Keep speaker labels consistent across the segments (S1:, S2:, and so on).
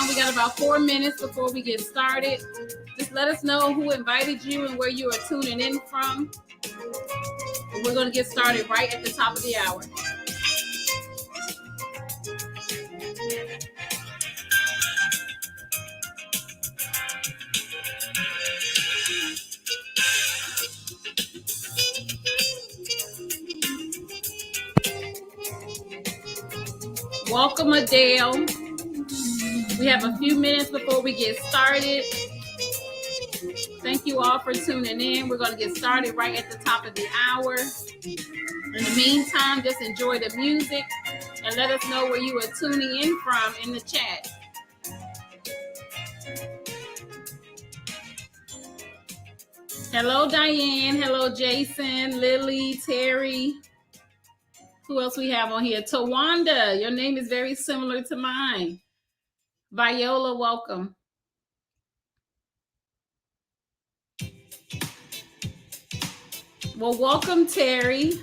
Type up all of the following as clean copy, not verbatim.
S1: on. We got about 4 minutes before we get started. Just let us know who invited you and where you are tuning in from. And we're going to get started right at the top of the hour. Welcome, Adele. We have a few minutes before we get started. Thank you all for tuning in. We're going to get started right at the top of the hour. In the meantime, just enjoy the music and let us know where you are tuning in from in the chat. Hello, Diane. Hello, Jason, Lily, Terry. Who else we have on here? Tawanda, your name is very similar to mine. Viola, welcome. Well, welcome, Terry.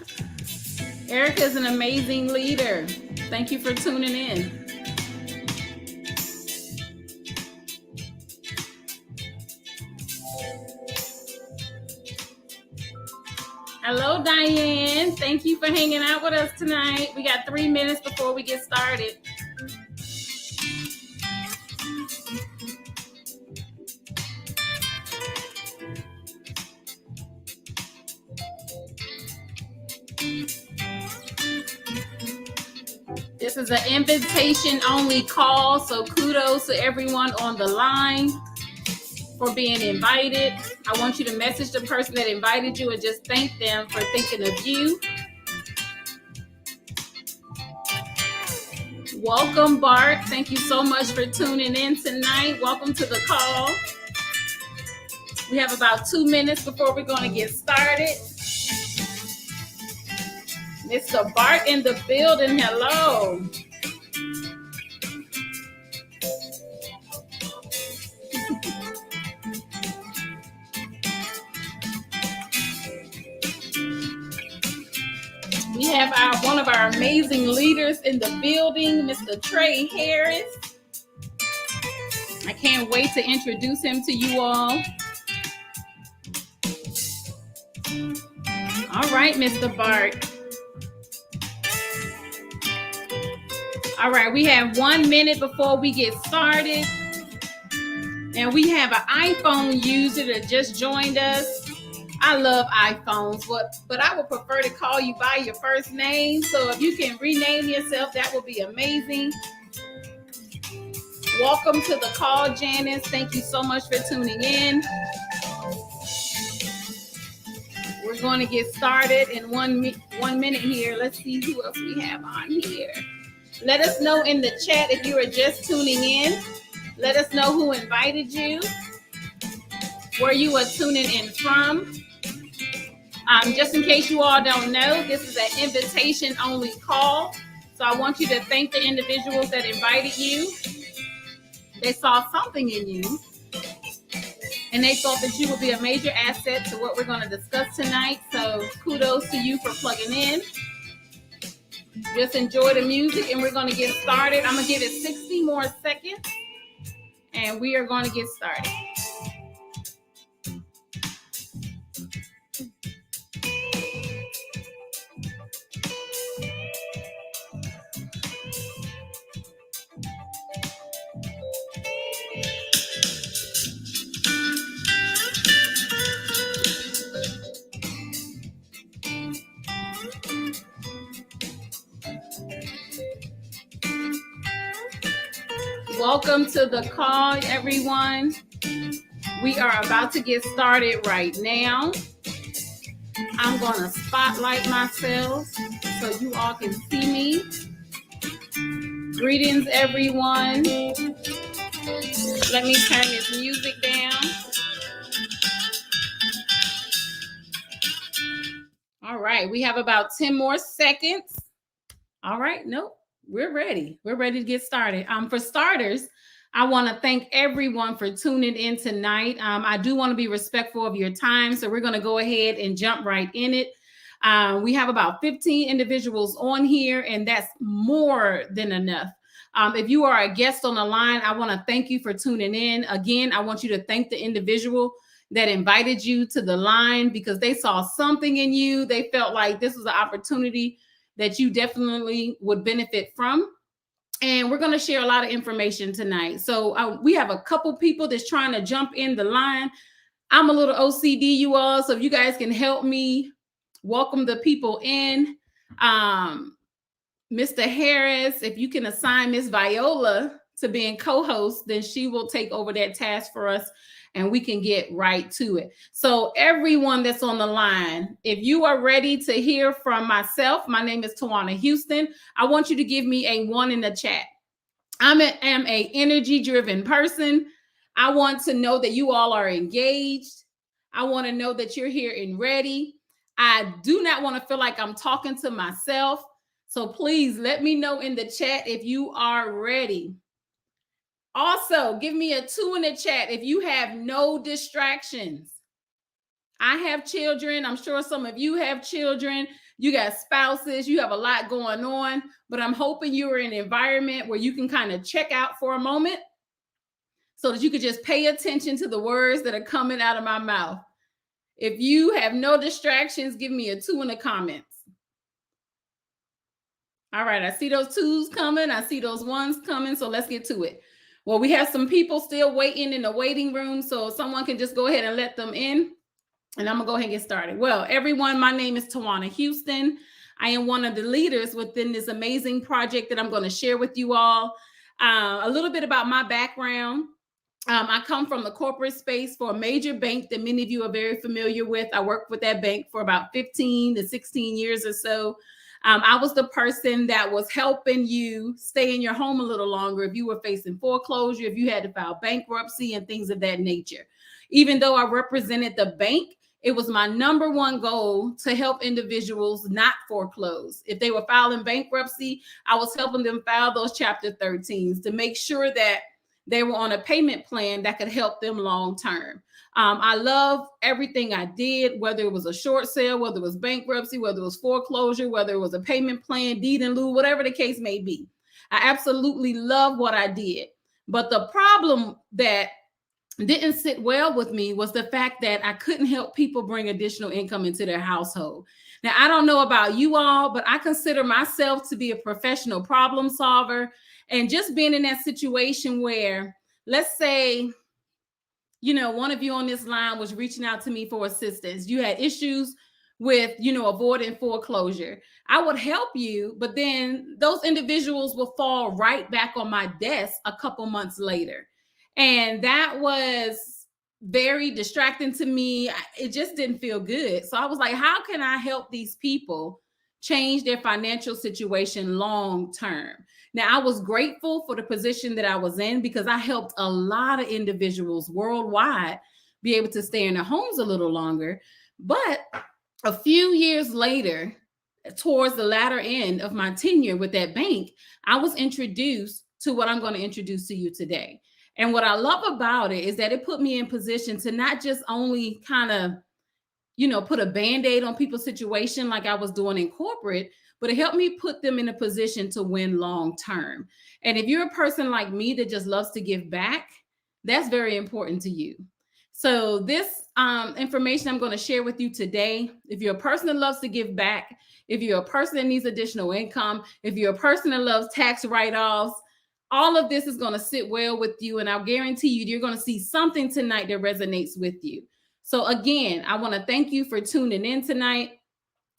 S1: Erica is an amazing leader. Thank you for tuning in. Hello, Diane. Thank you for hanging out with us tonight. We got 3 minutes before we get started. This is an invitation-only call, so kudos to everyone on the line for being invited. I want you to message the person that invited you and just thank them for thinking of you. Welcome, Bart. Thank you so much for tuning in tonight. Welcome to the call. We have about 2 minutes before we're going to get started. Mr. Bart in the building. Hello. We have one of our amazing leaders in the building, Mr. Trey Harris. I can't wait to introduce him to you all. All right, Mr. Bart. All right, we have 1 minute before we get started. And we have an iPhone user that just joined us. I love iPhones, but I would prefer to call you by your first name. So if you can rename yourself, that would be amazing. Welcome to the call, Janice. Thank you so much for tuning in. We're going to get started in 1 minute here. Let's see who else we have on here. Let us know in the chat if you are just tuning in. Let us know who invited you, where you are tuning in from. Just in case you all don't know, this is an invitation-only call. So I want you to thank the individuals that invited you. They saw something in you, and they thought that you would be a major asset to what we're going to discuss tonight. So kudos to you for plugging in. Just enjoy the music, and we're going to get started. I'm going to give it 60 more seconds, and we are going to get started. Welcome to the call, everyone. We are about to get started right now. I'm going to spotlight myself so you all can see me. Greetings, everyone. Let me turn this music down. All right, we have about 10 more seconds. All right, nope. We're ready. We're ready to get started. For starters, I want to thank everyone for tuning in tonight. I do want to be respectful of your time, so we're going to go ahead and jump right in it. We have about 15 individuals on here, and that's more than enough If you are a guest on the line, I want to thank you for tuning in. Again, I want you to thank the individual that invited you to the line because they saw something in you. They felt like this was an opportunity that you definitely would benefit from. And we're going to share a lot of information tonight. So we have a couple people that's trying to jump in the line. I'm a little OCD, you all. So if you guys can help me welcome the people in. Mr. Harris, if you can assign Miss Viola to being co-host, then she will take over that task for us and we can get right to it. So everyone that's on the line, if you are ready to hear from myself, my name is Tawana Houston. I want you to give me a 1 in the chat. I am a energy-driven person. I want to know that you all are engaged. I want to know that you're here and ready. I do not want to feel like I'm talking to myself. So please let me know in the chat if you are ready. Also, give me a 2 in the chat if you have no distractions. I have children. I'm sure some of you have children. You got spouses. You have a lot going on. But I'm hoping you're in an environment where you can kind of check out for a moment so that you could just pay attention to the words that are coming out of my mouth. If you have no distractions, give me a 2 in the comments. All right, I see those 2s coming. I see those 1s coming. So let's get to it. Well, we have some people still waiting in the waiting room. So someone can just go ahead and let them in. And I'm going to go ahead and get started. Well, everyone, my name is Tawana Houston. I am one of the leaders within this amazing project that I'm going to share with you all. A little bit about my background. I come from the corporate space for a major bank that many of you are very familiar with. I worked with that bank for about 15 to 16 years or so. I was the person that was helping you stay in your home a little longer if you were facing foreclosure, if you had to file bankruptcy and things of that nature. Even though I represented the bank, it was my number one goal to help individuals not foreclose. If they were filing bankruptcy, I was helping them file those Chapter 13s to make sure that they were on a payment plan that could help them long term. I love everything I did, whether it was a short sale, whether it was bankruptcy, whether it was foreclosure, whether it was a payment plan, deed in lieu, whatever the case may be. I absolutely love what I did. But the problem that didn't sit well with me was the fact that I couldn't help people bring additional income into their household. Now, I don't know about you all, but I consider myself to be a professional problem solver. And just being in that situation where, let's say, one of you on this line was reaching out to me for assistance. You had issues with, avoiding foreclosure. I would help you, but then those individuals will fall right back on my desk a couple months later. And that was very distracting to me. It just didn't feel good. So I was like, how can I help these people change their financial situation long term? Now, I was grateful for the position that I was in because I helped a lot of individuals worldwide be able to stay in their homes a little longer. But a few years later, towards the latter end of my tenure with that bank, I was introduced to what I'm going to introduce to you today. And what I love about it is that it put me in position to not just only kind of, put a Band-Aid on people's situation like I was doing in corporate, but it helped me put them in a position to win long term. And if you're a person like me that just loves to give back, that's very important to you. So this information I'm going to share with you today, if you're a person that loves to give back, if you're a person that needs additional income, if you're a person that loves tax write-offs, all of this is going to sit well with you. And I'll guarantee you're going to see something tonight that resonates with you. So again, I want to thank you for tuning in tonight.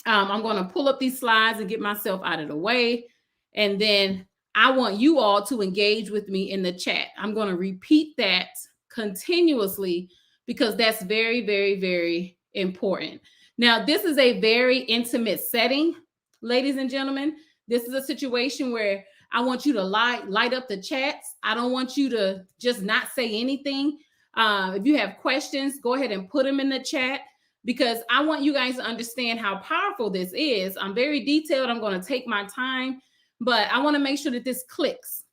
S1: I'm going to pull up these slides and get myself out of the way. And then I want you all to engage with me in the chat. I'm going to repeat that continuously because that's very, very, very important. Now, this is a very intimate setting, ladies and gentlemen. This is a situation where I want you to light up the chats. I don't want you to just not say anything. If you have questions, go ahead and put them in the chat because I want you guys to understand how powerful this is. I'm very detailed. I'm going to take my time, but I want to make sure that this clicks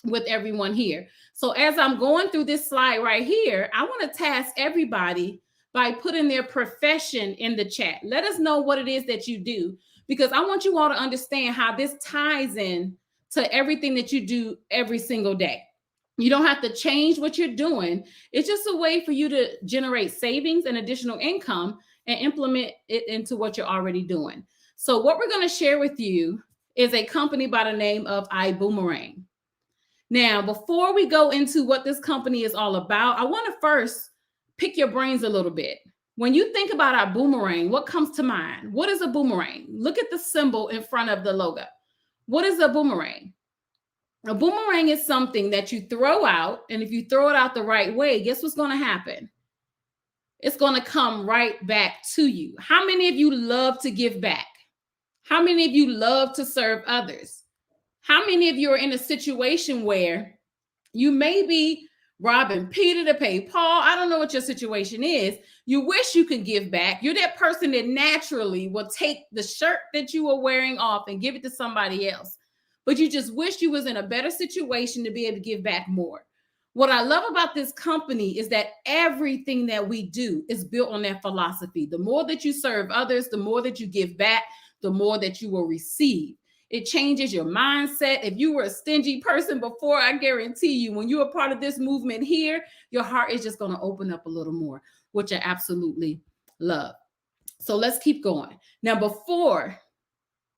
S1: with everyone here. So as I'm going through this slide right here, I want to task everybody by putting their profession in the chat. Let us know what it is that you do, because I want you all to understand how this ties in to everything that you do every single day. You don't have to change what you're doing. It's just a way for you to generate savings and additional income and implement it into what you're already doing. So what we're going to share with you is a company by the name of iBoomerang. Now, before we go into what this company is all about, I want to first pick your brains a little bit. When you think about iBoomerang, what comes to mind? What is a boomerang? Look at the symbol in front of the logo. What is a boomerang? A boomerang is something that you throw out, and if you throw it out the right way, guess what's going to happen? It's going to come right back to you. How many of you love to give back? How many of you love to serve others? How many of you are in a situation where you may be robbing Peter to pay Paul? I don't know what your situation is. You wish you could give back. You're that person that naturally will take the shirt that you are wearing off and give it to somebody else. But you just wish you was in a better situation to be able to give back more. What I love about this company is that everything that we do is built on that philosophy. The more that you serve others, the more that you give back, the more that you will receive. It changes your mindset. If you were a stingy person before, I guarantee you, when you're a part of this movement here, your heart is just going to open up a little more, which I absolutely love. So let's keep going. Now, before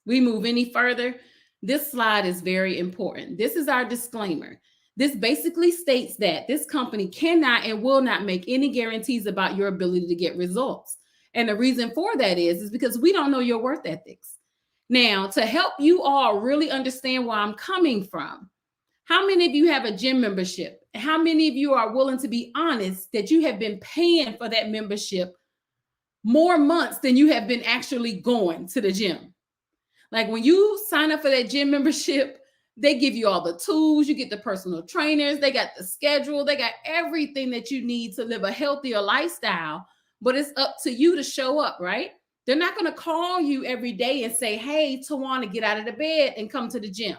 S1: we move any further, this slide is very important. This is our disclaimer. This basically states that this company cannot and will not make any guarantees about your ability to get results. And the reason for that is because we don't know your worth ethics. Now, to help you all really understand where I'm coming from, how many of you have a gym membership? How many of you are willing to be honest that you have been paying for that membership more months than you have been actually going to the gym? Like when you sign up for that gym membership, they give you all the tools, you get the personal trainers, they got the schedule, they got everything that you need to live a healthier lifestyle, but it's up to you to show up, right? They're not going to call you every day and say, hey, Tawana, get out of the bed and come to the gym.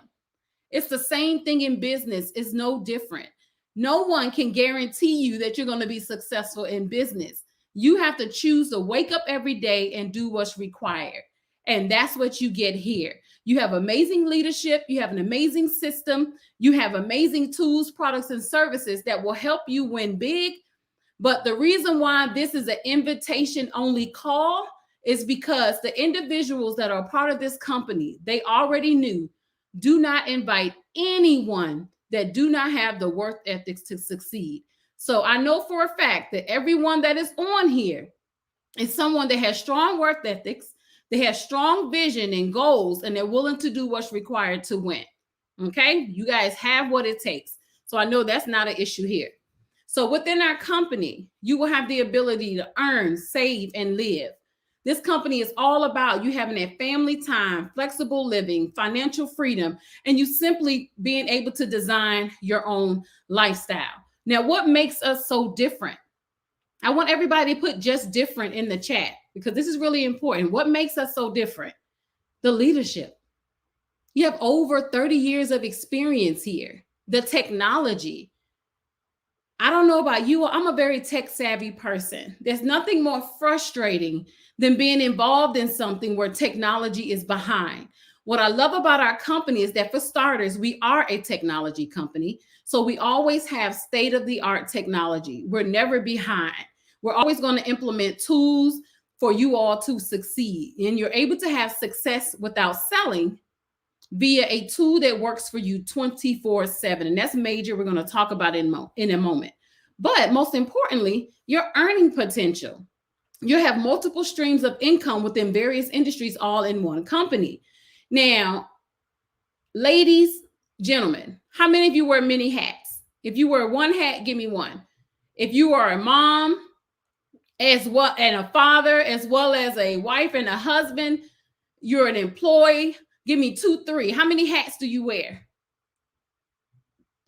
S1: It's the same thing in business. It's no different. No one can guarantee you that you're going to be successful in business. You have to choose to wake up every day and do what's required. And that's what you get here. You have amazing leadership. You have an amazing system. You have amazing tools, products, and services that will help you win big. But the reason why this is an invitation-only call is because the individuals that are part of this company, they already knew, do not invite anyone that do not have the worth ethics to succeed. So I know for a fact that everyone that is on here is someone that has strong worth ethics. They have strong vision and goals, and they're willing to do what's required to win. Okay? You guys have what it takes. So I know that's not an issue here. So within our company, you will have the ability to earn, save, and live. This company is all about you having that family time, flexible living, financial freedom, and you simply being able to design your own lifestyle. Now, what makes us so different? I want everybody to put just different in the chat because this is really important. What makes us so different? The leadership. You have over 30 years of experience here. The technology. I don't know about you. I'm a very tech savvy person. There's nothing more frustrating than being involved in something where technology is behind. What I love about our company is that, for starters, we are a technology company. So we always have state-of-the-art technology. We're never behind. We're always going to implement tools for you all to succeed. And you're able to have success without selling via a tool that works for you 24/7. And that's major. We're going to talk about it in a moment. But most importantly, your earning potential. You have multiple streams of income within various industries all in one company. Now, ladies, gentlemen, how many of you wear many hats? If you wear one hat, give me one. If you are a mom as well and a father, as well as a wife and a husband, you're an employee, give me 2, 3. How many hats do you wear?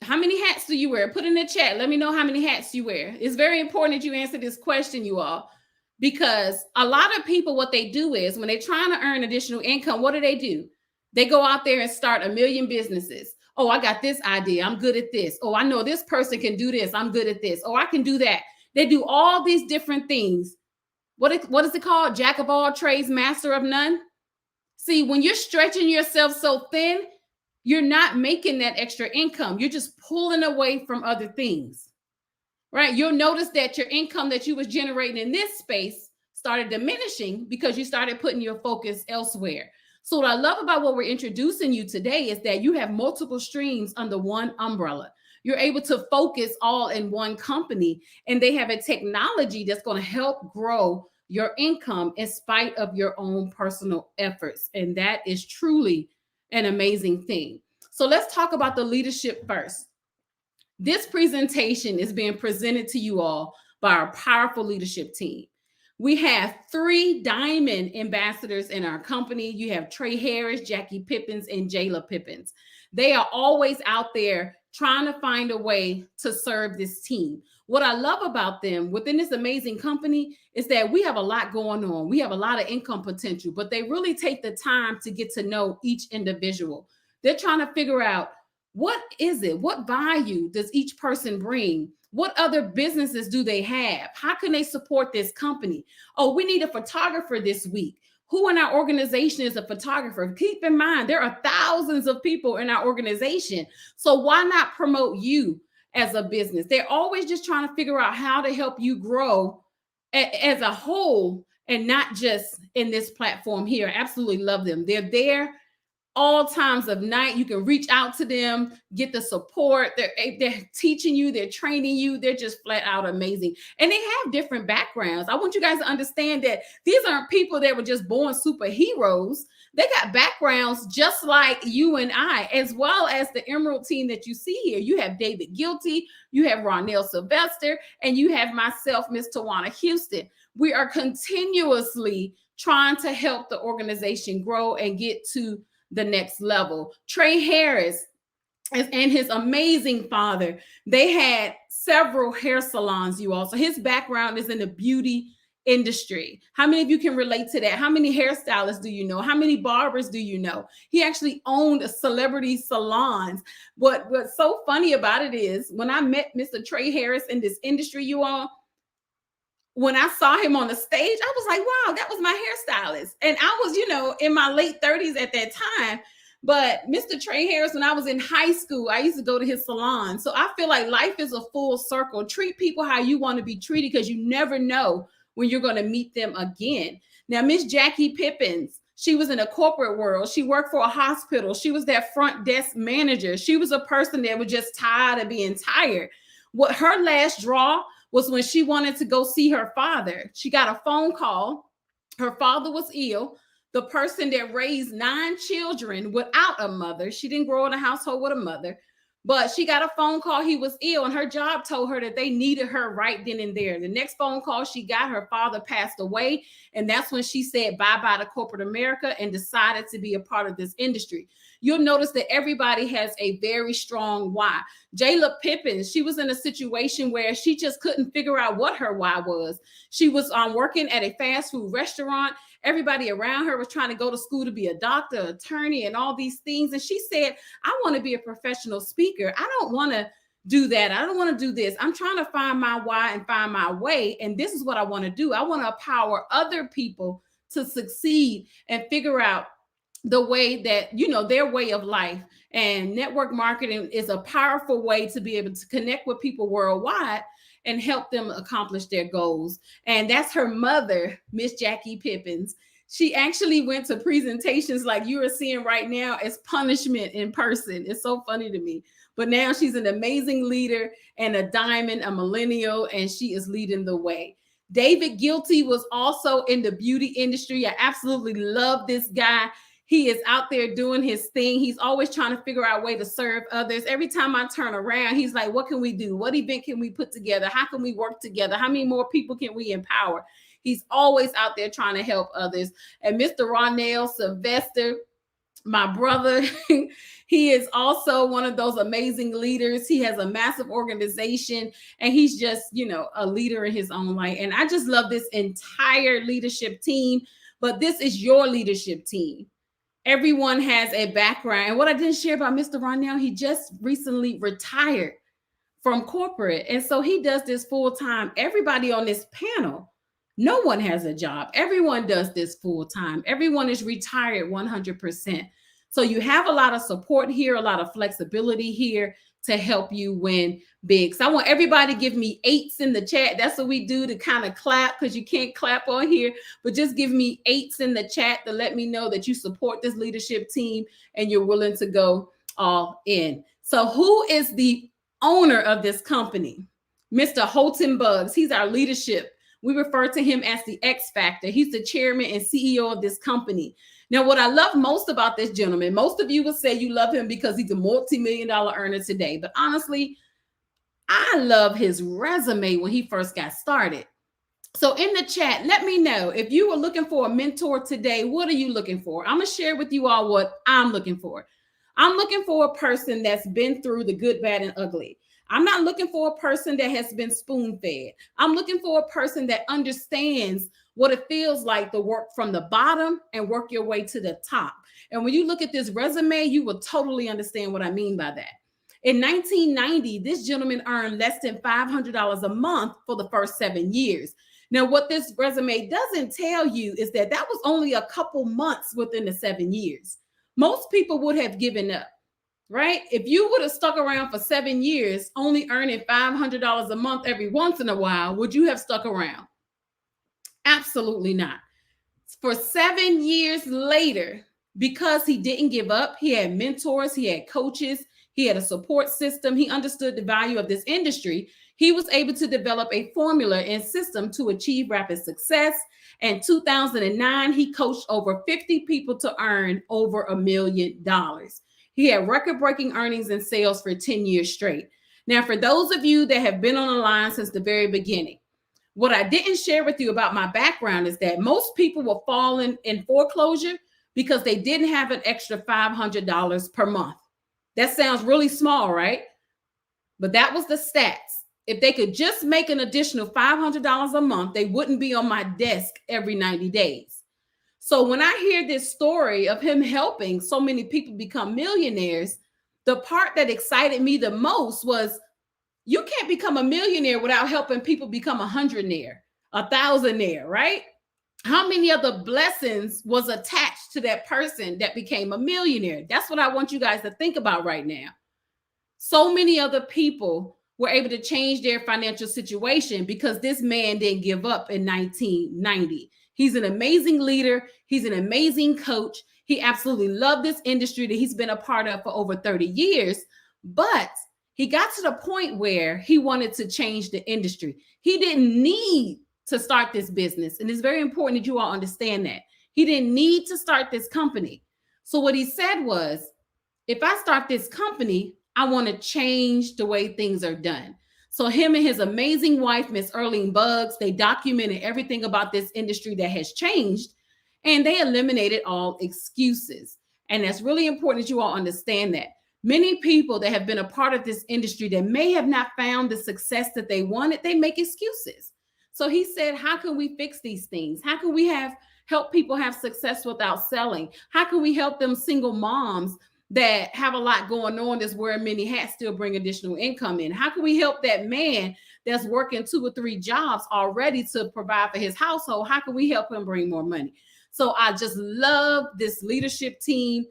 S1: How many hats do you wear? Put in the chat. Let me know how many hats you wear. It's very important that you answer this question, you all, because a lot of people, what they do is when they're trying to earn additional income, what do? They go out there and start a million businesses. Oh, I got this idea. I'm good at this. Oh, I know this person can do this. I'm good at this. Oh, I can do that. They do all these different things. What is it called? Jack of all trades, master of none. See, when you're stretching yourself so thin, you're not making that extra income. You're just pulling away from other things, right? You'll notice that your income that you was generating in this space started diminishing because you started putting your focus elsewhere. So what I love about what we're introducing you today is that you have multiple streams under one umbrella. You're able to focus all in one company, and they have a technology that's going to help grow your income in spite of your own personal efforts. And that is truly an amazing thing. So let's talk about the leadership first. This presentation is being presented to you all by our powerful leadership team. We have 3 diamond ambassadors in our company. You have Trey Harris, Jackie Pippins, and Jayla Pippins. They are always out there trying to find a way to serve this team. What I love about them within this amazing company is that we have a lot going on. We have a lot of income potential, but they really take the time to get to know each individual. They're trying to figure out, what is it? What value does each person bring? What other businesses do they have? How can they support this company? Oh, we need a photographer this week. Who in our organization is a photographer? Keep in mind, there are thousands of people in our organization. So why not promote you as a business? They're always just trying to figure out how to help you grow as a whole and not just in this platform here. I absolutely love them. They're there all times of night. You can reach out to them, get the support. They're teaching you, they're training you. They're just flat out amazing. And they have different backgrounds. I want you guys to understand that these aren't people that were just born superheroes. They got backgrounds just like you and I, as well as the Emerald team that you see here. You have David Guilty, you have Ronell Sylvester, and you have myself, Miss Tawana Houston. We are continuously trying to help the organization grow and get to the next level. Trey Harris and his amazing father, they had several hair salons, you all. So his background is in the beauty industry. How many of you can relate to that? How many hairstylists do you know? How many barbers do you know? He actually owned celebrity salons. What's so funny about it is when I met Mr. Trey Harris in this industry, you all, when I saw him on the stage, I was like, wow, that was my hairstylist. And I was, in my late 30s at that time. But Mr. Trey Harris, when I was in high school, I used to go to his salon. So I feel like life is a full circle. Treat people how you want to be treated, because you never know when you're going to meet them again. Now, Miss Jackie Pippins, she was in a corporate world. She worked for a hospital. She was that front desk manager. She was a person that was just tired of being tired. What her last draw was when she wanted to go see her father. She got a phone call. Her father was ill. The person that raised 9 children without a mother. She didn't grow in a household with a mother, but she got a phone call. He was ill, and her job told her that they needed her right then and there. The next phone call she got, her father passed away. And that's when she said bye-bye to corporate America and decided to be a part of this industry. You'll notice that everybody has a very strong why. Jayla Pippins, she was in a situation where she just couldn't figure out what her why was. She was working at a fast food restaurant. Everybody around her was trying to go to school to be a doctor, attorney, and all these things. And she said, I want to be a professional speaker. I don't want to do that. I don't want to do this. I'm trying to find my why and find my way. And this is what I want to do. I want to empower other people to succeed and figure out the way that, their way of life. And network marketing is a powerful way to be able to connect with people worldwide and help them accomplish their goals. And that's her mother, Miss Jackie Pippins. She actually went to presentations like you are seeing right now as punishment in person. It's so funny to me. But now she's an amazing leader and a diamond, a millennial, and she is leading the way. David Guilty was also in the beauty industry. I absolutely love this guy. He is out there doing his thing. He's always trying to figure out a way to serve others. Every time I turn around, he's like, what can we do? What event can we put together? How can we work together? How many more people can we empower? He's always out there trying to help others. And Mr. Ronell Sylvester, my brother, he is also one of those amazing leaders. He has a massive organization, and he's just, a leader in his own right. And I just love this entire leadership team, but this is your leadership team. Everyone has a background. And what I didn't share about Mr. Ronell, he just recently retired from corporate. And so he does this full time. Everybody on this panel, no one has a job. Everyone does this full time. Everyone is retired 100%. So you have a lot of support here, a lot of flexibility here to help you win big. So I want everybody to give me 8s in the chat. That's what we do to kind of clap, because you can't clap on here, but just give me 8s in the chat to let me know that you support this leadership team and you're willing to go all in. So who is the owner of this company? Mr. Holton Buggs. He's our leadership. We refer to him as the X Factor. He's the chairman and CEO of this company. Now, what I love most about this gentleman, most of you will say you love him because he's a multi-million-dollar earner today. But honestly, I love his resume when he first got started. So in the chat, let me know if you were looking for a mentor today, what are you looking for? I'm going to share with you all what I'm looking for. I'm looking for a person that's been through the good, bad, and ugly. I'm not looking for a person that has been spoon-fed. I'm looking for a person that understands what it feels like to work from the bottom and work your way to the top. And when you look at this resume, you will totally understand what I mean by that. In 1990, this gentleman earned less than $500 a month for the first 7 years. Now, what this resume doesn't tell you is that that was only a couple months within the 7 years. Most people would have given up, right? If you would have stuck around for 7 years, only earning $500 a month every once in a while, would you have stuck around? Absolutely not. For 7 years later, because he didn't give up, he had mentors, he had coaches, he had a support system, he understood the value of this industry, he was able to develop a formula and system to achieve rapid success. In 2009, he coached over 50 people to earn over $1 million. He had record-breaking earnings and sales for 10 years straight. Now, for those of you that have been on the line since the very beginning, what I didn't share with you about my background is that most people were falling in foreclosure because they didn't have an extra $500 per month. That sounds really small, right? But that was the stats. If they could just make an additional $500 a month, they wouldn't be on my desk every 90 days. So when I hear this story of him helping so many people become millionaires, the part that excited me the most was, you can't become a millionaire without helping people become a hundredaire, a thousandaire, right? How many of the blessings was attached to that person that became a millionaire? That's what I want you guys to think about right now. So many other people were able to change their financial situation because this man didn't give up in 1990. He's an amazing leader. He's an amazing coach. He absolutely loved this industry that he's been a part of for over 30 years. But he got to the point where he wanted to change the industry. He didn't need to start this business. And it's very important that you all understand that. He didn't need to start this company. So what he said was, if I start this company, I want to change the way things are done. So him and his amazing wife, Miss Erling Buggs, they documented everything about this industry that has changed, and they eliminated all excuses. And that's really important that you all understand that. Many people that have been a part of this industry that may have not found the success that they wanted, they make excuses. So he said, how can we fix these things? How can we help people have success without selling? How can we help them single moms that have a lot going on that's wearing many hats still bring additional income in? How can we help that man that's working 2 or 3 jobs already to provide for his household? How can we help him bring more money? So I just love this leadership team,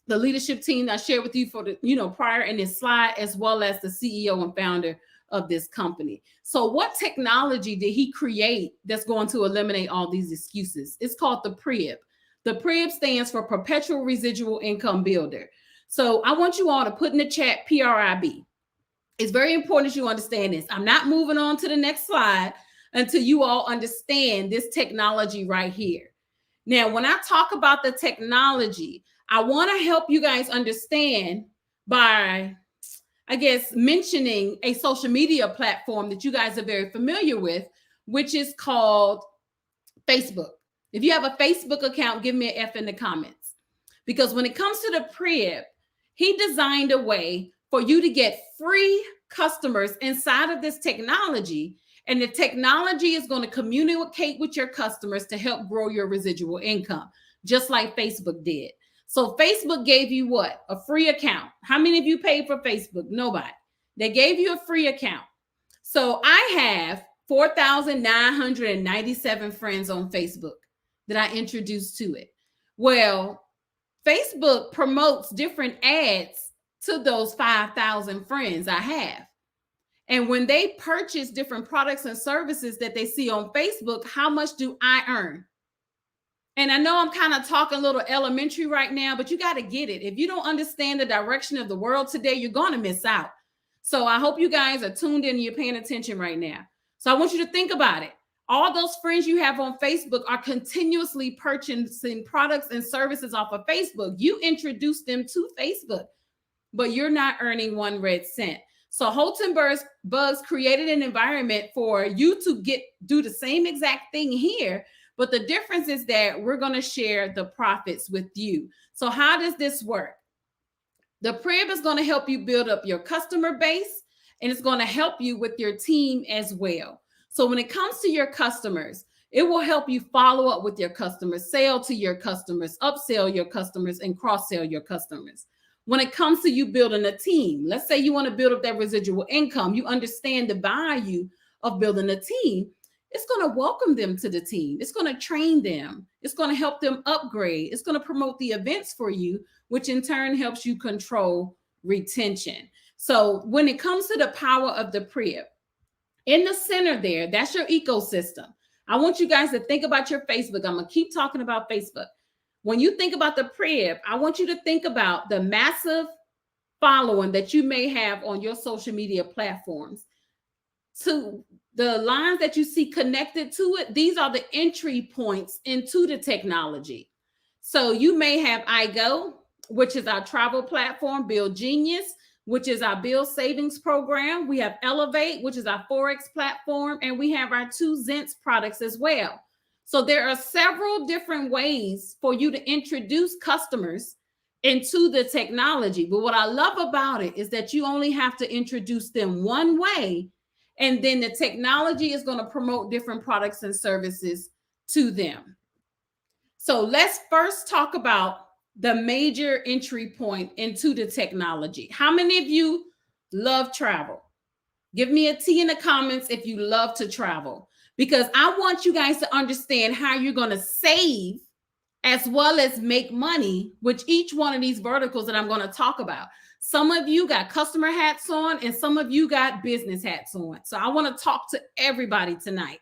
S1: the leadership team I shared with you for the, prior in this slide, as well as the CEO and founder of this company. So what technology did he create that's going to eliminate all these excuses? It's called the PRIB. The PRIB stands for Perpetual Residual Income Builder. So I want you all to put in the chat PRIB. It's very important that you understand this. I'm not moving on to the next slide until you all understand this technology right here. Now, when I talk about the technology, I want to help you guys understand by, mentioning a social media platform that you guys are very familiar with, which is called Facebook. If you have a Facebook account, give me an F in the comments. Because when it comes to the PRIB, he designed a way for you to get free customers inside of this technology. And the technology is going to communicate with your customers to help grow your residual income, just like Facebook did. So Facebook gave you what? A free account. How many of you paid for Facebook? Nobody. They gave you a free account. So I have 4,997 friends on Facebook that I introduced to it. Well, Facebook promotes different ads to those 5,000 friends I have. And when they purchase different products and services that they see on Facebook, how much do I earn? And I know I'm kind of talking a little elementary right now, but you got to get it. If you don't understand the direction of the world today, you're going to miss out. So I hope you guys are tuned in and you're paying attention right now. So I want you to think about it. All those friends you have on Facebook are continuously purchasing products and services off of Facebook. You introduced them to Facebook, but you're not earning 1 red cent. So Holton Bugs created an environment for you to do the same exact thing here. But the difference is that we're going to share the profits with you. So how does this work? The Prib is going to help you build up your customer base, and it's going to help you with your team as well. So when it comes to your customers, it will help you follow up with your customers, sell to your customers, upsell your customers, and cross-sell your customers. When it comes to you building a team, let's say you want to build up that residual income, you understand the value of building a team. It's going to welcome them to the team. It's going to train them. It's going to help them upgrade. It's going to promote the events for you, which in turn helps you control retention. So when it comes to the power of the Prib, in the center there, that's your ecosystem. I want you guys to think about your Facebook. I'm going to keep talking about Facebook. When you think about the Prib, I want you to think about the massive following that you may have on your social media platforms. To the lines that you see connected to it, these are the entry points into the technology. So you may have iGo, which is our travel platform, Build Genius, which is our Build Savings program. We have Elevate, which is our Forex platform, and we have our 2 Zents products as well. So there are several different ways for you to introduce customers into the technology. But what I love about it is that you only have to introduce them one way, and then the technology is going to promote different products and services to them. So let's first talk about the major entry point into the technology. How many of you love travel? Give me a T in the comments if you love to travel, because I want you guys to understand how you're going to save as well as make money with each one of these verticals that I'm going to talk about. Some of you got customer hats on and some of you got business hats on. So I want to talk to everybody tonight.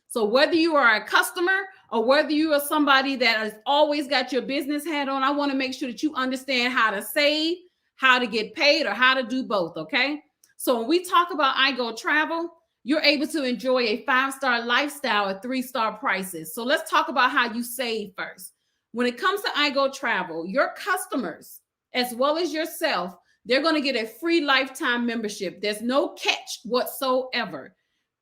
S1: So whether you are a customer or whether you are somebody that has always got your business hat on, I want to make sure that you understand how to save, how to get paid, or how to do both, okay? So when we talk about iGo Travel, you're able to enjoy a 5-star lifestyle at 3-star prices. So let's talk about how you save first. When it comes to iGo Travel, your customers, as well as yourself, they're going to get a free lifetime membership. There's no catch whatsoever.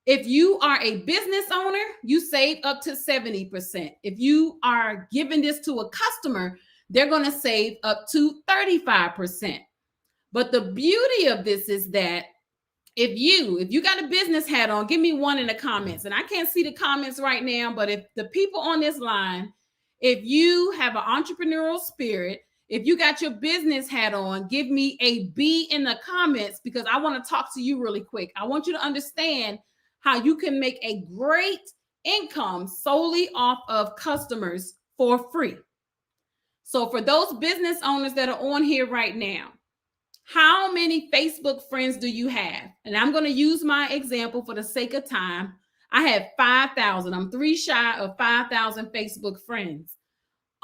S1: If you are a business owner, you save up to 70%. If you are giving this to a customer, they're going to save up to 35%. But the beauty of this is that if you got a business hat on, give me 1 in the comments. And I can't see the comments right now, but if the people on this line, if you have an entrepreneurial spirit, if you got your business hat on, give me a B in the comments, because I want to talk to you really quick. I want you to understand how you can make a great income solely off of customers for free. So for those business owners that are on here right now, how many Facebook friends do you have? And I'm going to use my example for the sake of time. I have 5,000. I'm 3 shy of 5,000 Facebook friends.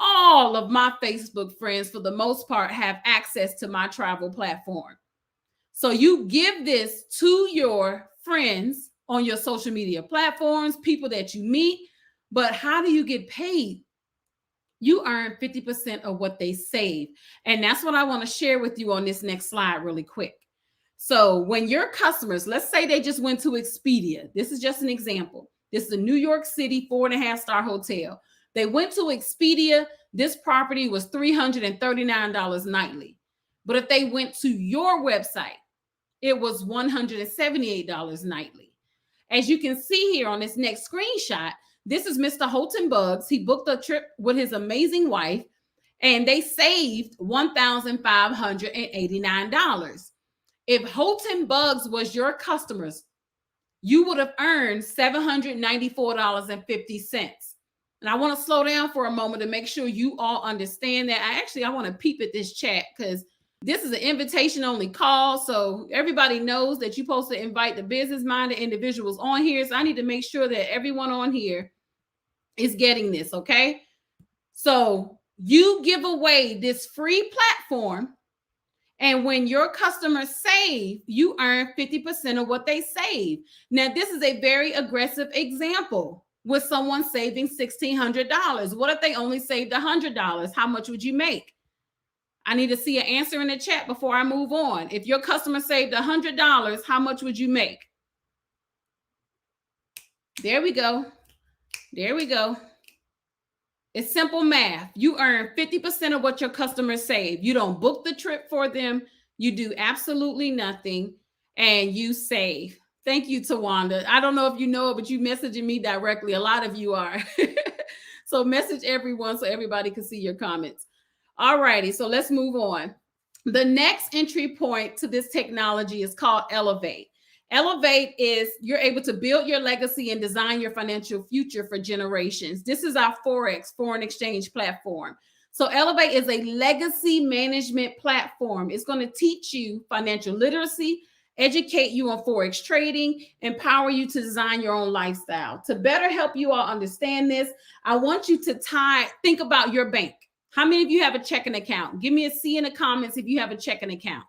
S1: All of my Facebook friends, for the most part, have access to my travel platform. So you give this to your friends on your social media platforms, people that you meet. But how do you get paid? You earn 50% of what they save. And that's what I want to share with you on this next slide really quick. So when your customers, let's say they just went to Expedia. This is just an example. This is a New York City 4.5-star hotel. They went to Expedia. This property was $339 nightly. But if they went to your website, it was $178 nightly. As you can see here on this next screenshot, this is Mr. Holton Bugs. He booked a trip with his amazing wife, and they saved $1,589. If Holton Bugs was your customers, you would have earned $794.50. And I want to slow down for a moment to make sure you all understand that. I want to peep at this chat because this is an invitation only call. So everybody knows that you're supposed to invite the business minded individuals on here. So I need to make sure that everyone on here is getting this. Okay. So you give away this free platform. And when your customers save, you earn 50% of what they save. Now, this is a very aggressive example with someone saving $1,600. What if they only saved $100? How much would you make? I need to see an answer in the chat before I move on. If your customer saved $100, how much would you make? There we go. There we go. It's simple math. You earn 50% of what your customers save. You don't book the trip for them. You do absolutely nothing and you save. Thank you, Tawanda. I don't know if you know it, but you messaging me directly. A lot of you are. So message everyone so everybody can see your comments. All righty, so let's move on. The next entry point to this technology is called Elevate. Elevate is you're able to build your legacy and design your financial future for generations. This is our Forex, foreign exchange platform. So Elevate is a legacy management platform. It's going to teach you financial literacy, educate you on Forex trading, empower you to design your own lifestyle. To better help you all understand this, I want you to think about your bank. How many of you have a checking account? Give me a C in the comments if you have a checking account.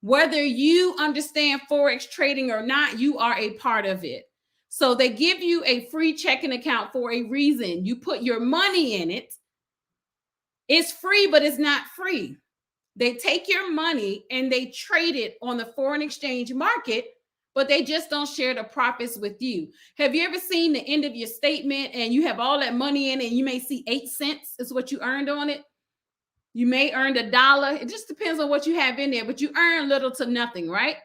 S1: Whether you understand Forex trading or not, you are a part of it. So they give you a free checking account for a reason. You put your money in it. It's free, but it's not free. They take your money and they trade it on the foreign exchange market, but they just don't share the profits with you. Have you ever seen the end of your statement and you have all that money in it and you may see 8 cents is what you earned on it? You may earn $1. It just depends on what you have in there, but you earn little to nothing, right?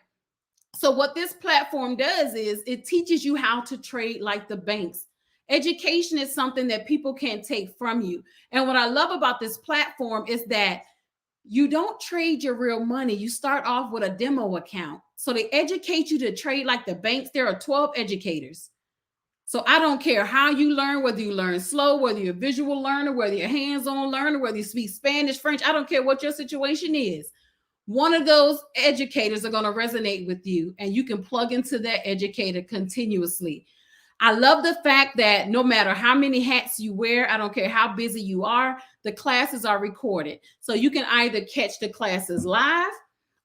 S1: So what this platform does is it teaches you how to trade like the banks. Education is something that people can't take from you. And what I love about this platform is that you don't trade your real money. You start off with a demo account. So they educate you to trade like the banks. There are 12 educators. So I don't care how you learn, whether you learn slow, whether you're a visual learner, whether you're a hands-on learner, whether you speak Spanish, French, I don't care what your situation is. One of those educators are going to resonate with you and you can plug into that educator continuously. I love the fact that no matter how many hats you wear, I don't care how busy you are, the classes are recorded. So you can either catch the classes live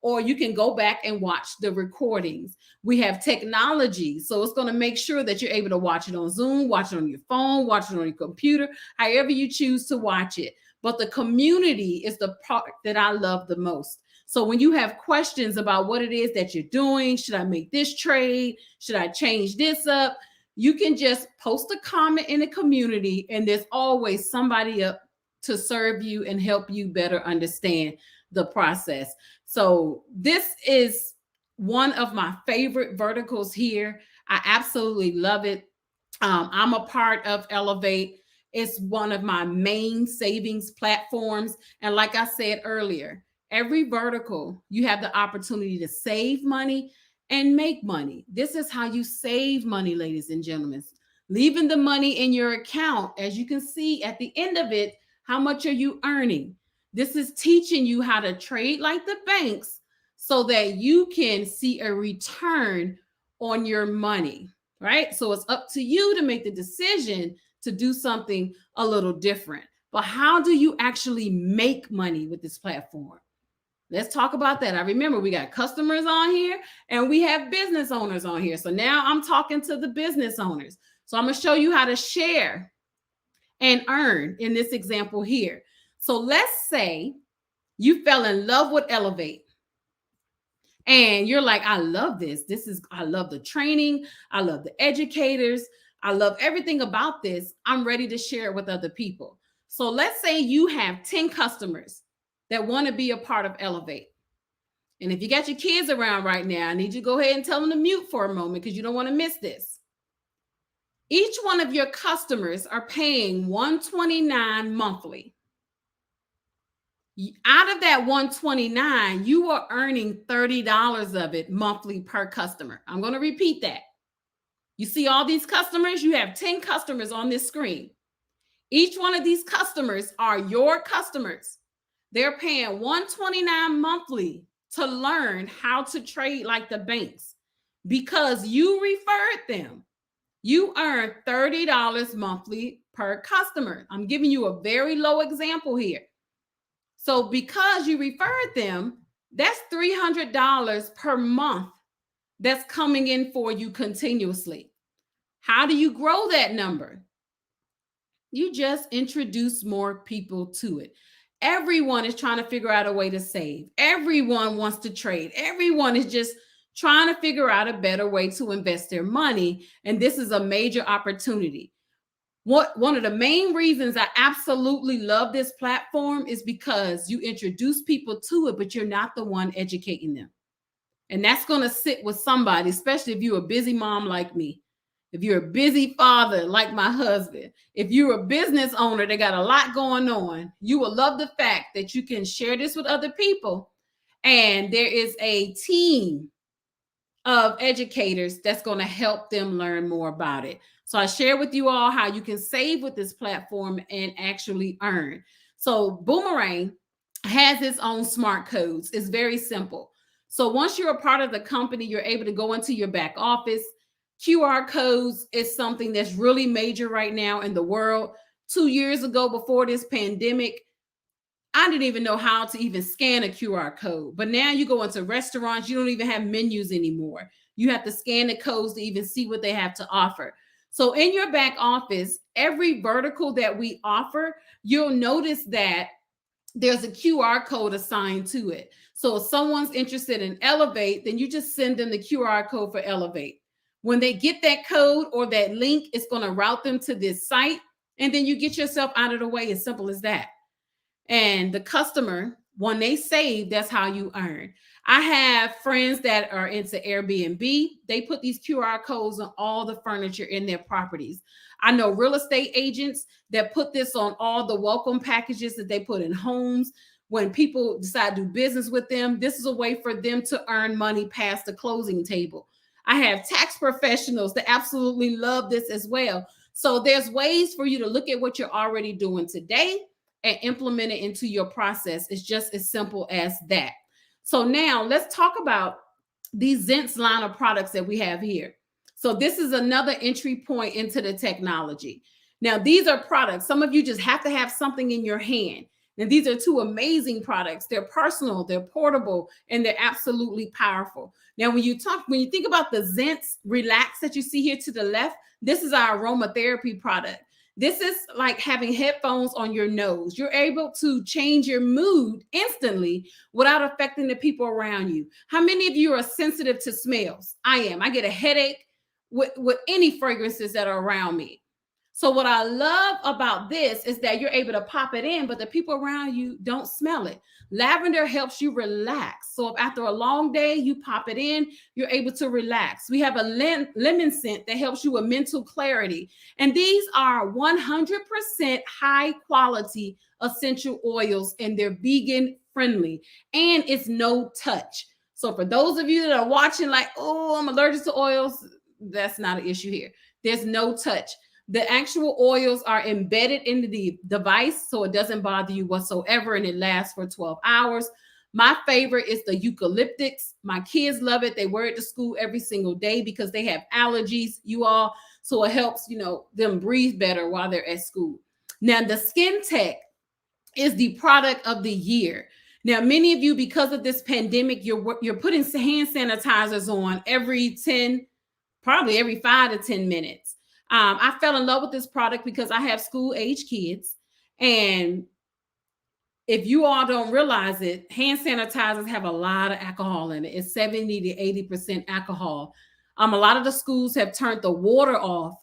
S1: or you can go back and watch the recordings. We have technology, so it's going to make sure that you're able to watch it on Zoom, watch it on your phone, watch it on your computer, however you choose to watch it. But the community is the part that I love the most. So when you have questions about what it is that you're doing, should I make this trade? Should I change this up? You can just post a comment in the community and there's always somebody up to serve you and help you better understand the process. So this is one of my favorite verticals here. I absolutely love it. I'm a part of Elevate. It's one of my main savings platforms. And like I said earlier, every vertical, you have the opportunity to save money and make money. This is how you save money, ladies and gentlemen. Leaving the money in your account, as you can see at the end of it, how much are you earning? This is teaching you how to trade like the banks so that you can see a return on your money, right? So it's up to you to make the decision to do something a little different. But how do you actually make money with this platform? Let's talk about that. I remember we got customers on here and we have business owners on here. So now I'm talking to the business owners. So I'm going to show you how to share and earn in this example here. So let's say you fell in love with Elevate and you're like, I love this. I love the training. I love the educators. I love everything about this. I'm ready to share it with other people. So let's say you have 10 customers that want to be a part of Elevate. And if you got your kids around right now, I need you to go ahead and tell them to mute for a moment because you don't want to miss this. Each one of your customers are paying $129 monthly. Out of that $129, you are earning $30 of it monthly per customer. I'm going to repeat that. You see all these customers? You have 10 customers on this screen. Each one of these customers are your customers. They're paying $129 monthly to learn how to trade like the banks. Because you referred them, you earn $30 monthly per customer. I'm giving you a very low example here. So because you referred them, that's $300 per month that's coming in for you continuously. How do you grow that number? You just introduce more people to it. Everyone is trying to figure out a way to save. Everyone wants to trade. Everyone is just trying to figure out a better way to invest their money. And this is a major opportunity. One of the main reasons I absolutely love this platform is because you introduce people to it, but you're not the one educating them. And that's going to sit with somebody, especially if you're a busy mom like me. If you're a busy father like my husband, if you're a business owner that got a lot going on, you will love the fact that you can share this with other people. And there is a team of educators that's going to help them learn more about it. So I share with you all how you can save with this platform and actually earn. So Boomerang has its own smart codes. It's very simple. So once you're a part of the company, you're able to go into your back office. QR codes is something that's really major right now in the world. 2 years ago, before this pandemic, I didn't even know how to even scan a QR code. But now you go into restaurants, you don't even have menus anymore. You have to scan the codes to even see what they have to offer. So in your back office, every vertical that we offer, you'll notice that there's a QR code assigned to it. So if someone's interested in Elevate, then you just send them the QR code for Elevate. When they get that code or that link, it's going to route them to this site. And then you get yourself out of the way. As simple as that. And the customer, when they save, that's how you earn. I have friends that are into Airbnb. They put these QR codes on all the furniture in their properties. I know real estate agents that put this on all the welcome packages that they put in homes. When people decide to do business with them, this is a way for them to earn money past the closing table. I have tax professionals that absolutely love this as well. So there's ways for you to look at what you're already doing today and implement it into your process. It's just as simple as that. So now let's talk about these Zents line of products that we have here. So this is another entry point into the technology. Now, these are products. Some of you just have to have something in your hand. And these are two amazing products. They're personal, they're portable, and they're absolutely powerful. Now, when you think about the Zents Relax that you see here to the left, this is our aromatherapy product. This is like having headphones on your nose. You're able to change your mood instantly without affecting the people around you. How many of you are sensitive to smells? I am. I get a headache with any fragrances that are around me. So what I love about this is that you're able to pop it in, but the people around you don't smell it. Lavender helps you relax. So if after a long day, you pop it in, you're able to relax. We have a lemon scent that helps you with mental clarity. And these are 100% high quality essential oils, and they're vegan friendly, and it's no touch. So for those of you that are watching like, oh, I'm allergic to oils, that's not an issue here. There's no touch. The actual oils are embedded into the device, so it doesn't bother you whatsoever, and it lasts for 12 hours. My favorite is the eucalyptics. My kids love it. They wear it to school every single day because they have allergies, you all. So it helps, them breathe better while they're at school. Now, the Skin Tech is the product of the year. Now, many of you, because of this pandemic, you're putting hand sanitizers on probably every 5 to 10 minutes. I fell in love with this product because I have school-age kids. And if you all don't realize it, hand sanitizers have a lot of alcohol in it. It's 70 to 80% alcohol. A lot of the schools have turned the water off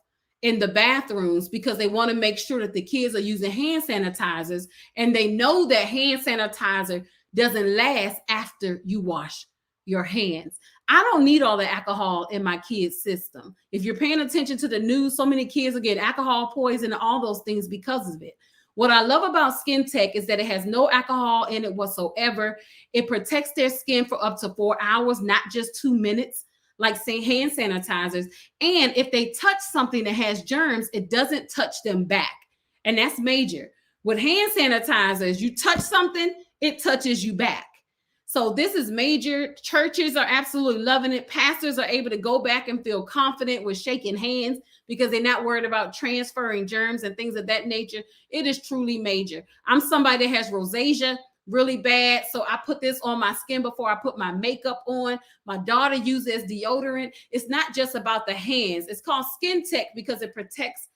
S1: in the bathrooms because they want to make sure that the kids are using hand sanitizers, and they know that hand sanitizer doesn't last after you wash your hands. I don't need all the alcohol in my kids' system. If you're paying attention to the news, so many kids are getting alcohol poison and all those things because of it. What I love about Skin Tech is that it has no alcohol in it whatsoever. It protects their skin for up to 4 hours, not just 2 minutes, like say hand sanitizers. And if they touch something that has germs, it doesn't touch them back.
S2: And that's major. With hand sanitizers, you touch something, it touches you back. So this is major. Churches are absolutely loving it. Pastors are able to go back and feel confident with shaking hands because they're not worried about transferring germs and things of that nature. It is truly major. I'm somebody that has rosacea really bad, so I put this on my skin before I put my makeup on. My daughter uses deodorant. It's not just about the hands. It's called Skin Tech because it protects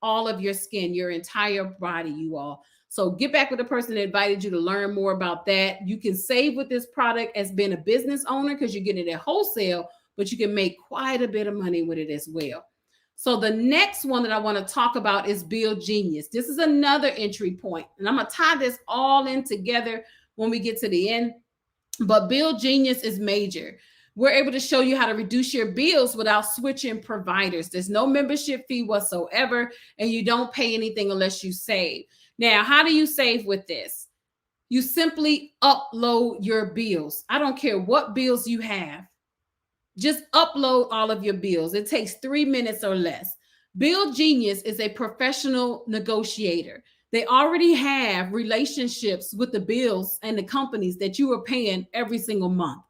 S2: all of your skin, your entire body, you all. So get back with the person that invited you to learn more about that. You can save with this product as being a business owner because you're getting it at wholesale, but you can make quite a bit of money with it as well. So the next one that I want to talk about is Build Genius. This is another entry point, and I'm going to tie this all in together when we get to the end. But Build Genius is major. We're able to show you how to reduce your bills without switching providers. There's no membership fee whatsoever, and you don't pay anything unless you save. Now, how do you save with this? You simply upload your bills. I don't care what bills you have. Just upload all of your bills. It takes 3 minutes or less. Build Genius is a professional negotiator. They already have relationships with the bills and the companies that you are paying every single month.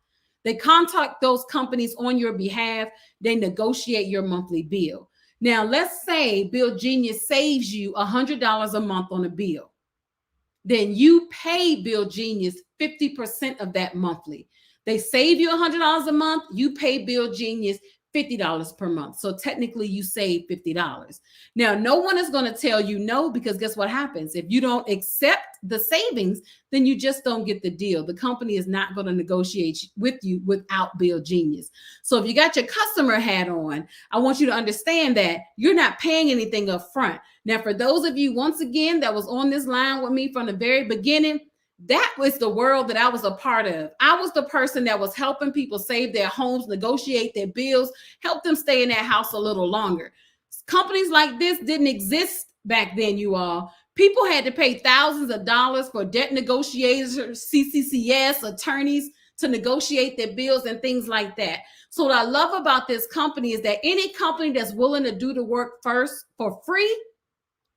S2: They contact those companies on your behalf. They negotiate your monthly bill. Now, let's say Build Genius saves you $100 a month on a bill. Then you pay Build Genius 50% of that monthly. They save you $100 a month. You pay Build Genius $50 per month. So technically you save $50. Now, no one is going to tell you no, because guess what happens? If you don't accept the savings, then you just don't get the deal. The company is not going to negotiate with you without Build Genius. So if you got your customer hat on, I want you to understand that you're not paying anything up front. Now, for those of you, once again, that was on this line with me from the very beginning, that was the world that I was a part of. I was the person that was helping people save their homes, negotiate their bills, help them stay in that house a little longer. Companies like this didn't exist back then, you all. People had to pay thousands of dollars for debt negotiators, CCCS, attorneys to negotiate their bills and things like that. So what I love about this company is that any company that's willing to do the work first for free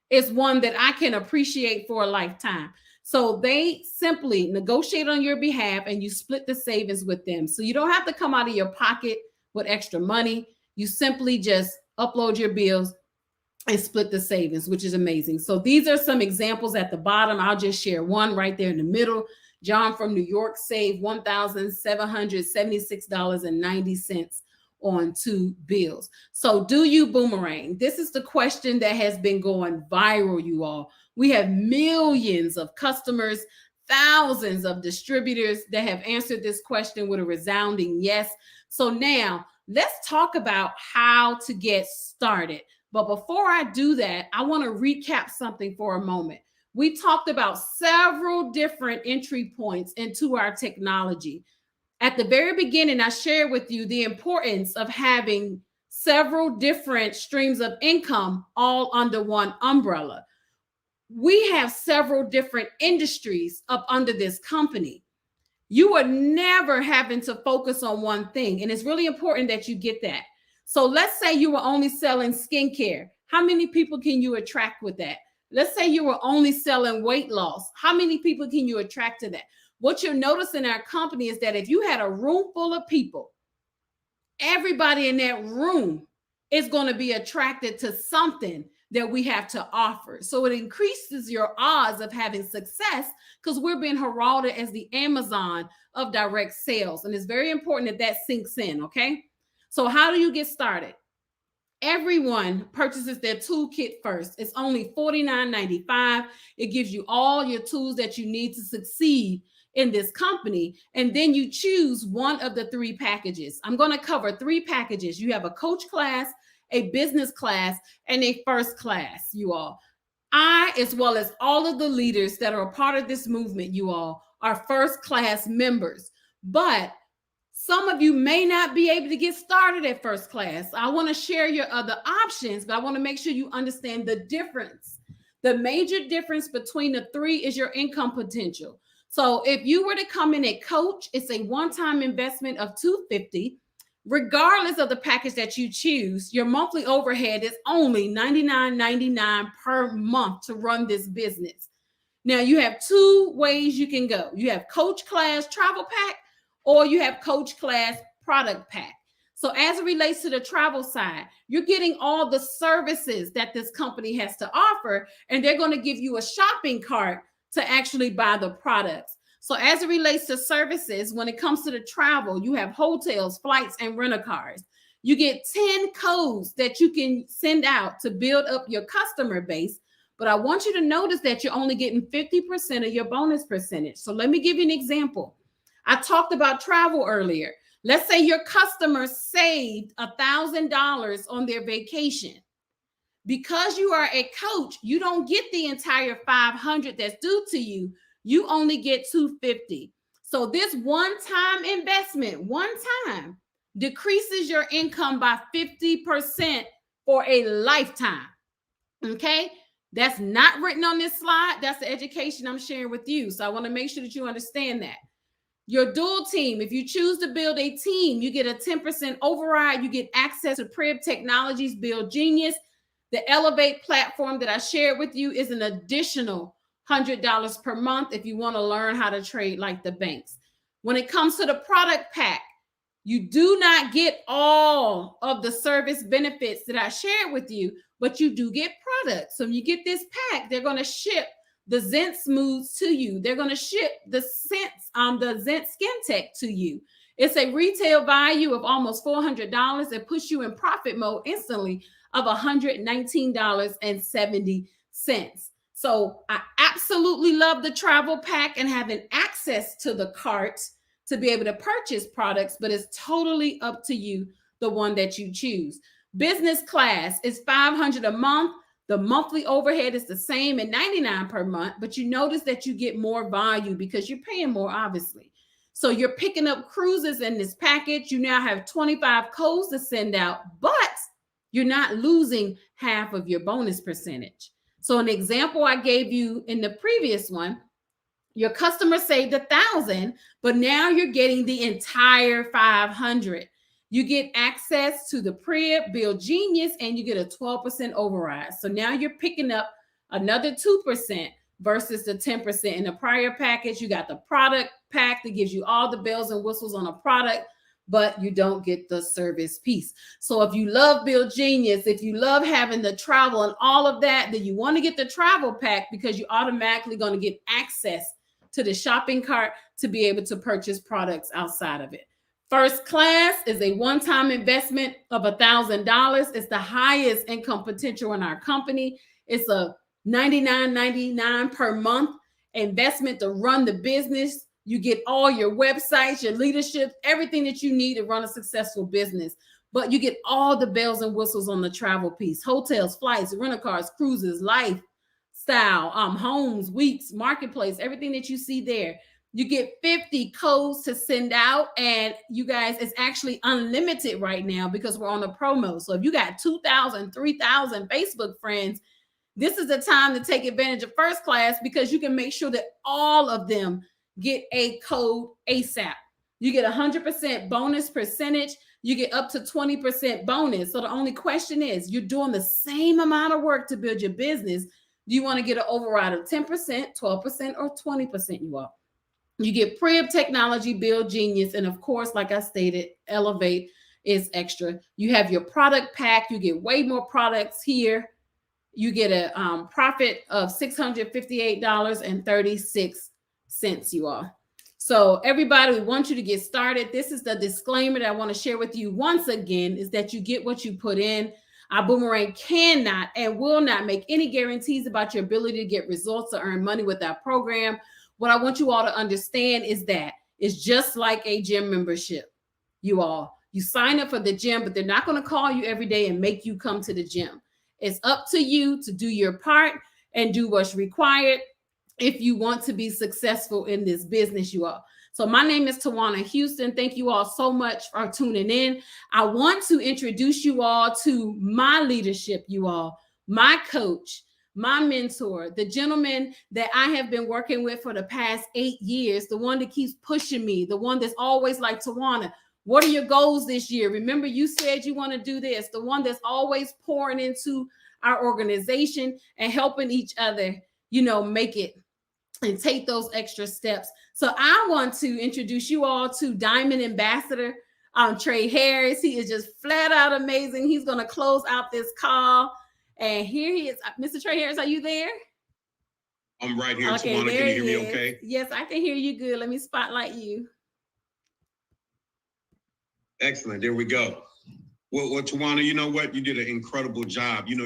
S2: is one that I can appreciate for a lifetime. So they simply negotiate on your behalf and you split the savings with them. So you don't have to come out of your pocket with extra money. You simply just upload your bills and split the savings, which is amazing. So these are some examples at the bottom. I'll just share one right there in the middle. John from New York saved $1,776.90 on 2 bills. So do you boomerang? This is the question that has been going viral, you all. We have millions of customers, thousands of distributors that have answered this question with a resounding yes. So now let's talk about how to get started. But before I do that, I want to recap something for a moment. We talked about several different entry points into our technology. At the very beginning, I shared with you the importance of having several different streams of income all under one umbrella. We have several different industries up under this company. You are never having to focus on one thing. And it's really important that you get that. So let's say you were only selling skincare. How many people can you attract with that? Let's say you were only selling weight loss. How many people can you attract to that? What you'll notice in our company is that if you had a room full of people, everybody in that room is going to be attracted to something that we have to offer. So it increases your odds of having success because we're being heralded as the Amazon of direct sales. And it's very important that that sinks in, okay? So how do you get started? Everyone purchases their toolkit first. It's only $49.95. It gives you all your tools that you need to succeed in this company. And then you choose one of the 3 packages. I'm going to cover 3 packages. You have a coach class, a business class, and a first class, you all. I, as well as all of the leaders that are a part of this movement, you all, are first class members. But some of you may not be able to get started at first class. I want to share your other options, but I want to make sure you understand the difference. The major difference between the 3 is your income potential. So if you were to come in at coach, it's a one-time investment of $250. Regardless of the package that you choose, your monthly overhead is only $99.99 per month to run this business. Now, you have two ways you can go. You have Coach Class Travel Pack, or you have Coach Class Product Pack. So as it relates to the travel side, you're getting all the services that this company has to offer, and they're going to give you a shopping cart to actually buy the products. So as it relates to services, when it comes to the travel, you have hotels, flights, and rent-a-cars. You get 10 codes that you can send out to build up your customer base. But I want you to notice that you're only getting 50% of your bonus percentage. So let me give you an example. I talked about travel earlier. Let's say your customer saved $1,000 on their vacation. Because you are a coach, you don't get the entire $500 that's due to you. You only get $250. So this one-time investment, decreases your income by 50% for a lifetime. Okay? That's not written on this slide. That's the education I'm sharing with you. So I want to make sure that you understand that. Your dual team, if you choose to build a team, you get a 10% override. You get access to Prib Technologies Build Genius. The Elevate platform that I shared with you is an additional $100 per month if you want to learn how to trade like the banks. When it comes to the product pack, you do not get all of the service benefits that I shared with you, but you do get products. So when you get this pack, they're going to ship the Zent Smooths to you. They're going to ship the Zent Skin Tech to you. It's a retail value of almost $400. It puts you in profit mode instantly of $119.70. So I absolutely love the travel pack and having access to the cart to be able to purchase products, but it's totally up to you, the one that you choose. Business class is $500 a month. The monthly overhead is the same at $99 per month, but you notice that you get more value because you're paying more, obviously. So you're picking up cruises in this package. You now have 25 codes to send out, but you're not losing half of your bonus percentage. So an example I gave you in the previous one, your customer saved $1,000, but now you're getting the entire $500. You get access to the Prib Build Genius, and you get a 12% override. So now you're picking up another 2% versus the 10% in the prior package. You got the product pack that gives you all the bells and whistles on a product, but you don't get the service piece. So if you love Build Genius, if you love having the travel and all of that, then you want to get the travel pack because you're automatically going to get access to the shopping cart to be able to purchase products outside of it. First class is a one-time investment of $1,000. It's the highest income potential in our company. It's a $99.99 per month investment to run the business. You get all your websites, your leadership, everything that you need to run a successful business. But you get all the bells and whistles on the travel piece: hotels, flights, rent-a-cars, cruises, lifestyle, homes, weeks, marketplace, everything that you see there. You get 50 codes to send out, and you guys, it's actually unlimited right now because we're on a promo. So if you got 2,000, 3,000 Facebook friends, this is the time to take advantage of first class because you can make sure that all of them get a code ASAP. You get 100% bonus percentage. You get up to 20% bonus. So the only question is, you're doing the same amount of work to build your business. Do you want to get an override of 10%, 12%, or 20%, you all? You get Prib Technology Build Genius, and of course, like I stated, Elevate is extra. You have your product pack. You get way more products here. You get a profit of $658.36, you all. So everybody, we want you to get started. This is the disclaimer that I want to share with you once again, is that you get what you put in. Our Boomerang cannot and will not make any guarantees about your ability to get results or earn money with our program. What I want you all to understand is that it's just like a gym membership, you all. You sign up for the gym, but they're not going to call you every day and make you come to the gym. It's up to you to do your part and do what's required if you want to be successful in this business, you all. So my name is Tawana Houston. Thank you all so much for tuning in. I want to introduce you all to my leadership, you all, my coach, my mentor, the gentleman that I have been working with for the past 8 years, the one that keeps pushing me, the one that's always like, Tawana, What are your goals this year? Remember, you said you want to do this. The one that's always pouring into our organization and helping each other, make it and take those extra steps. So I want to introduce you all to Diamond Ambassador Trey Harris. He is just flat out amazing. He's going to close out this call. And here he is. Mr. Trey Harris, are you there?
S3: I'm right here, okay, Tawana. Can you hear me okay?
S2: Yes, I can hear you good. Let me spotlight you.
S3: Excellent. There we go. Well, Tawana, you know what? You did an incredible job. You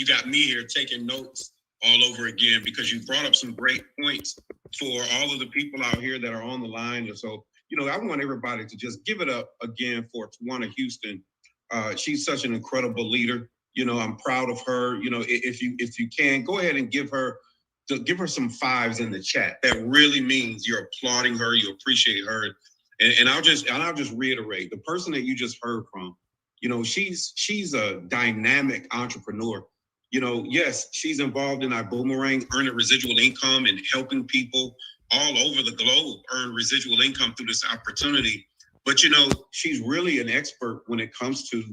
S3: got me here taking notes all over again because you brought up some great points for all of the people out here that are on the line. And so, I want everybody to just give it up again for Tawana Houston. She's such an incredible leader. I'm proud of her. If you can, go ahead and give her some fives in the chat. That really means you're applauding her, you appreciate her. And I'll just reiterate, the person that you just heard from, she's a dynamic entrepreneur. Yes, she's involved in our Boomerang, earning residual income and helping people all over the globe earn residual income through this opportunity. But, she's really an expert when it comes to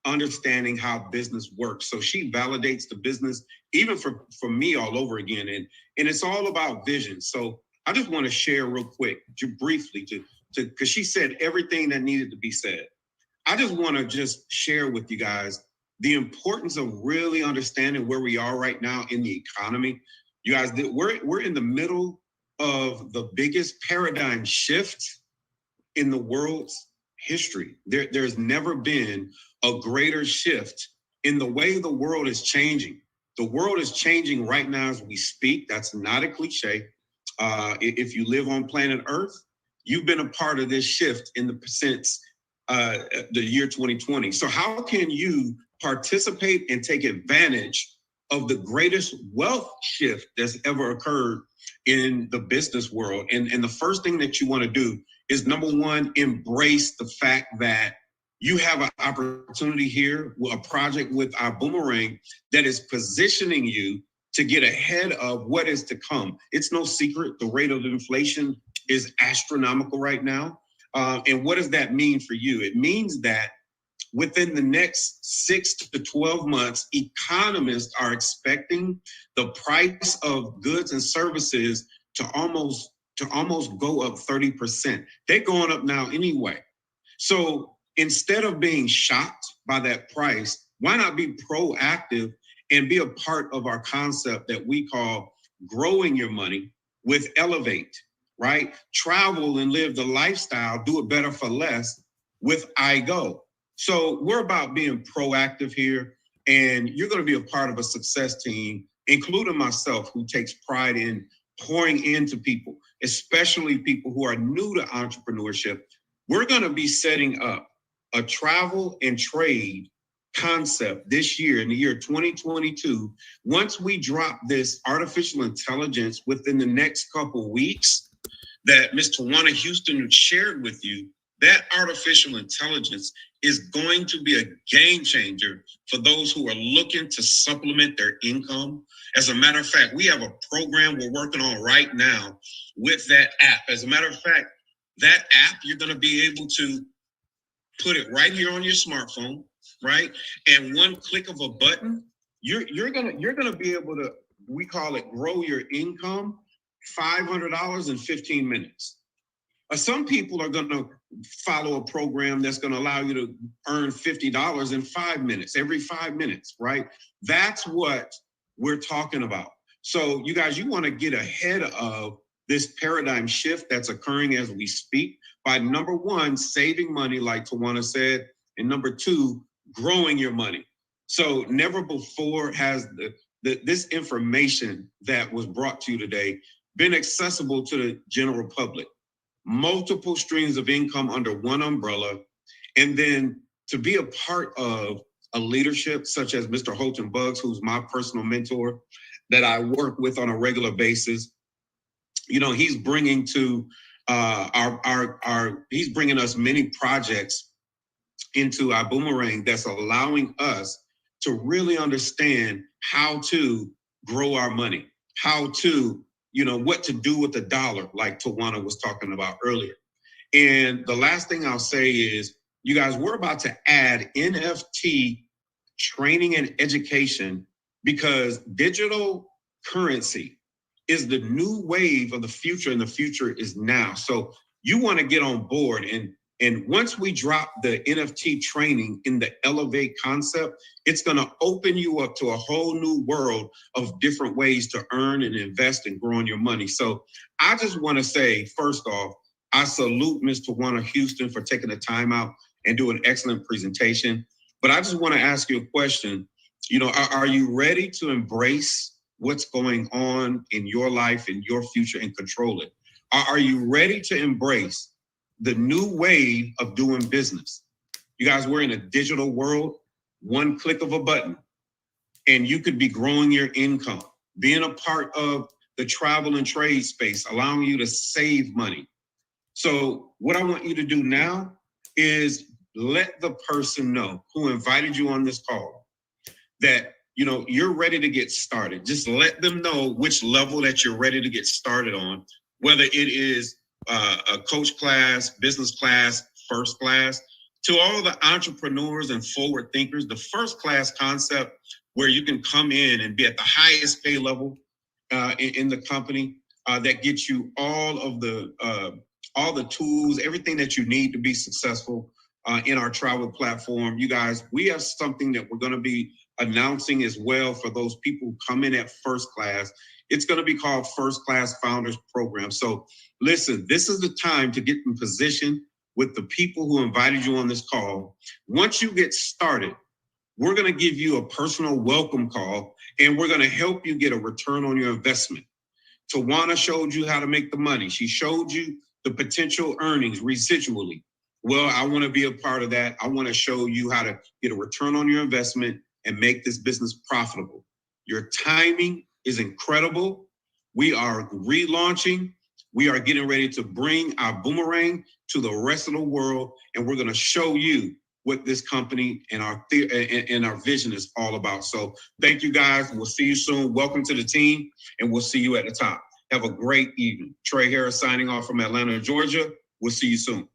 S3: understanding how business works. So she validates the business, even for me all over again. And it's all about vision. So I just want to share real quick, briefly, because she said everything that needed to be said. I just want to just share with you guys the importance of really understanding where we are right now in the economy. You guys, we're in the middle of the biggest paradigm shift in the world's history. There's never been a greater shift in the way the world is changing. The world is changing right now as we speak. That's not a cliche. If you live on planet Earth, you've been a part of this shift since the year 2020. So how can you participate and take advantage of the greatest wealth shift that's ever occurred in the business world? And the first thing that you want to do is, number one, embrace the fact that you have an opportunity here, a project with our Boomerang that is positioning you to get ahead of what is to come. It's no secret, the rate of inflation is astronomical right now. And what does that mean for you? It means that within the next 6 to 12 months, economists are expecting the price of goods and services to almost go up 30%. They're going up now anyway. So instead of being shocked by that price, why not be proactive and be a part of our concept that we call growing your money with Elevate, right? Travel and live the lifestyle, do it better for less with iGo. So we're about being proactive here, and you're going to be a part of a success team, including myself, who takes pride in pouring into people, especially people who are new to entrepreneurship. We're going to be setting up a travel and trade concept this year, in the year 2022. Once we drop this artificial intelligence within the next couple of weeks that Ms. Tawana Houston shared with you, that artificial intelligence is going to be a game changer for those who are looking to supplement their income. As a matter of fact, we have a program we're working on right now with that app. As a matter of fact, that app, you're going to be able to put it right here on your smartphone, right? And one click of a button, you're gonna be able to, we call it grow your income, $500 in 15 minutes. Some people are gonna follow a program that's gonna allow you to earn $50 in 5 minutes, every 5 minutes, right? That's what we're talking about. So you guys, you wanna get ahead of this paradigm shift that's occurring as we speak by, number one, saving money, like Tawana said, and number two, growing your money. So never before has this information that was brought to you today been accessible to the general public. Multiple streams of income under one umbrella, and then to be a part of a leadership such as Mr. Holton Buggs, who's my personal mentor that I work with on a regular basis. He's bringing to he's bringing us many projects into our Boomerang that's allowing us to really understand how to grow our money, how to, what to do with the dollar, like Tawana was talking about earlier. And the last thing I'll say is, you guys, we're about to add NFT training and education because digital currency is the new wave of the future, and the future is now. So you want to get on board. And once we drop the NFT training in the Elevate concept, it's going to open you up to a whole new world of different ways to earn and invest and grow on your money. So I just want to say, first off, I salute Ms. Tawana Houston for taking the time out and doing an excellent presentation. But I just want to ask you a question. You know, are you ready to embrace what's going on in your life and your future and control it? Are you ready to embrace the new way of doing business? You guys, we're in a digital world, one click of a button, and you could be growing your income, being a part of the travel and trade space, allowing you to save money. So what I want you to do now is let the person know who invited you on this call that, you know, you're ready to get started. Just let them know which level that you're ready to get started on, whether it is a coach class, business class, first class. To all the entrepreneurs and forward thinkers, the first class concept where you can come in and be at the highest pay level in the company that gets you all the tools, everything that you need to be successful in our travel platform. You guys, we have something that we're going to be announcing as well for those people who come in at first class. It's going to be called First Class Founders Program. So listen, this is the time to get in position with the people who invited you on this call. Once you get started, we're going to give you a personal welcome call, and we're going to help you get a return on your investment. Tawana showed you how to make the money. She showed you the potential earnings residually. Well, I want to be a part of that. I want to show you how to get a return on your investment and make this business profitable. Your timing is incredible. We are relaunching. We are getting ready to bring our boomerang to the rest of the world, and we're going to show you what this company and our vision is all about. So thank you, guys. We'll see you soon. Welcome to the team, and we'll see you at the top. Have a great evening. Trey Harris signing off from Atlanta, Georgia. We'll see you soon.